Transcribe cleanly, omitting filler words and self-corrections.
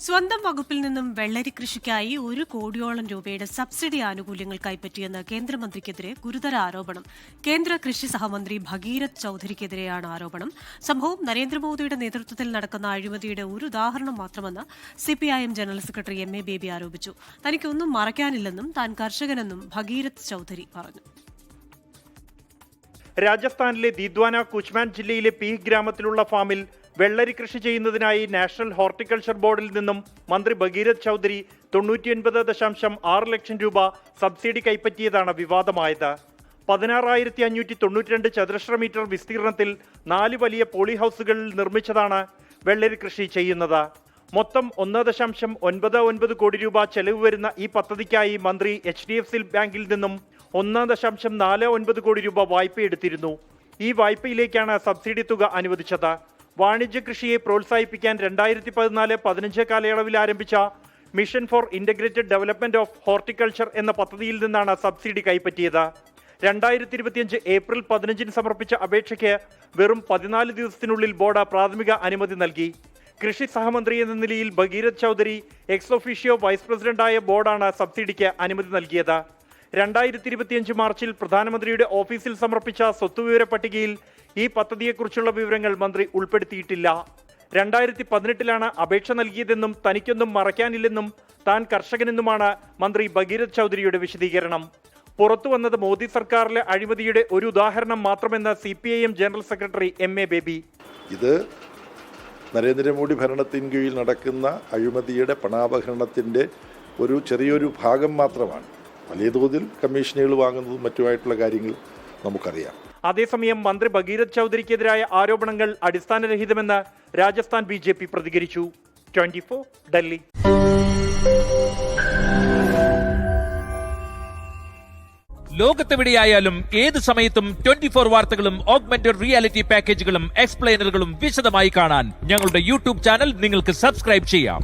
സ്വന്തം വകുപ്പിൽ നിന്നും വെള്ളരി കൃഷിക്കായി 1 കോടിയോളം രൂപയുടെ സബ്സിഡി ആനുകൂല്യങ്ങൾ കൈപ്പറ്റിയെന്ന് കേന്ദ്രമന്ത്രിക്കെതിരെ ഗുരുതര ആരോപണം. കേന്ദ്ര കൃഷി സഹമന്ത്രി ഭഗീരഥ് ചൌധരിക്കെതിരെയാണ് ആരോപണം. സംഭവം നരേന്ദ്രമോദിയുടെ നേതൃത്വത്തിൽ നടക്കുന്ന അഴിമതിയുടെ ഒരു ഉദാഹരണം മാത്രമെന്ന് സിപിഐഎം ജനറൽ സെക്രട്ടറി എം.എ. ബേബി ആരോപിച്ചു. തനിക്കൊന്നും മറയ്ക്കാനില്ലെന്നും താൻ കർഷകനെന്നും ഭഗീരഥ് ചൌധരി പറഞ്ഞു. രാജസ്ഥാനിലെ ദിദ്വാന കുച്ച്മാൻ ജില്ലയിലെ പീഹ് ഗ്രാമത്തിലുള്ള ഫാമിൽ വെള്ളരി കൃഷി ചെയ്യുന്നതിനായി നാഷണൽ ഹോർട്ടിക്കൾച്ചർ ബോർഡിൽ നിന്നും മന്ത്രി ഭഗീരഥ് ചൌധരി 99.6 ലക്ഷം രൂപ സബ്സിഡി കൈപ്പറ്റിയതാണ് വിവാദമായത്. 16,592 ചതുരശ്ര മീറ്റർ വിസ്തീർണത്തിൽ 4 വലിയ പോളി ഹൌസുകളിൽ നിർമ്മിച്ചതാണ് വെള്ളരി കൃഷി ചെയ്യുന്നത്. മൊത്തം 1.99 കോടി രൂപ ചെലവ് വരുന്ന ഈ പദ്ധതിക്കായി മന്ത്രി HDFC ബാങ്കിൽ നിന്നും 1.49 കോടി രൂപ വായ്പയെടുത്തിരുന്നു. ഈ വായ്പയിലേക്കാണ് സബ്സിഡി തുക അനുവദിച്ചത്. വാണിജ്യ കൃഷിയെ പ്രോത്സാഹിപ്പിക്കാൻ 2014-15 കാലയളവിൽ ആരംഭിച്ച mission four integrated development of horticulture എന്ന പദ്ധതിയിൽ നിന്നാണ് സബ്സിഡി കൈപ്പറ്റിയത്. 2025 ഏപ്രിൽ 15 സമർപ്പിച്ച അപേക്ഷയ്ക്ക് വെറും 14 ദിവസത്തിനുള്ളിൽ ബോർഡ് പ്രാഥമിക അനുമതി നൽകി. കൃഷി സഹമന്ത്രി എന്ന നിലയിൽ Bhagirath Choudhary ex officio vice പ്രസിഡന്റായ ബോർഡാണ് സബ്സിഡിക്ക് അനുമതി നൽകിയത്. 2025 മാർച്ചിൽ പ്രധാനമന്ത്രിയുടെ ഓഫീസിൽ സമർപ്പിച്ച സ്വത്തുവിവര പട്ടികയിൽ ഈ പദ്ധതിയെക്കുറിച്ചുള്ള വിവരങ്ങൾ മന്ത്രി ഉൾപ്പെടുത്തിയിട്ടില്ല. 2018 അപേക്ഷ നൽകിയതെന്നും തനിക്കൊന്നും മറയ്ക്കാനില്ലെന്നും താൻ കർഷകനെന്നുമാണ് മന്ത്രി ഭഗീരഥ് ചൌധരിയുടെ വിശദീകരണം. പുറത്തുവന്നത് മോദി സർക്കാരിലെ അഴിമതിയുടെ ഒരു ഉദാഹരണം മാത്രമെന്ന് സിപിഐഎം ജനറൽ സെക്രട്ടറി എം.എ. ബേബി. ഇത് നരേന്ദ്രമോദി ഭരണത്തിന് കീഴിൽ നടക്കുന്ന അഴിമതിയുടെ പണാപഹരണത്തിൻ്റെ ഒരു ചെറിയൊരു ഭാഗം മാത്രമാണ്. വലിയ തോതിൽ കമ്മീഷനുകൾ വാങ്ങുന്നതും മറ്റുമായിട്ടുള്ള കാര്യങ്ങൾ നമുക്കറിയാം. അതേസമയം മന്ത്രി ഭഗീരഥ് ചൌധരിക്കെതിരായ ആരോപണങ്ങൾ അടിസ്ഥാനരഹിതമെന്ന് രാജസ്ഥാൻ BJP പ്രതികരിച്ചു. 24 ഡൽഹി. ലോകത്തെവിടെയായാലും ഏത് സമയത്തും 24 വാർത്തകളും ഓഗ്മെന്റഡ് റിയാലിറ്റി പാക്കേജുകളും എക്സ്പ്ലെയിനറുകളും വിശദമായി കാണാൻ ഞങ്ങളുടെ യൂട്യൂബ് ചാനൽ നിങ്ങൾക്ക് സബ്സ്ക്രൈബ് ചെയ്യാം.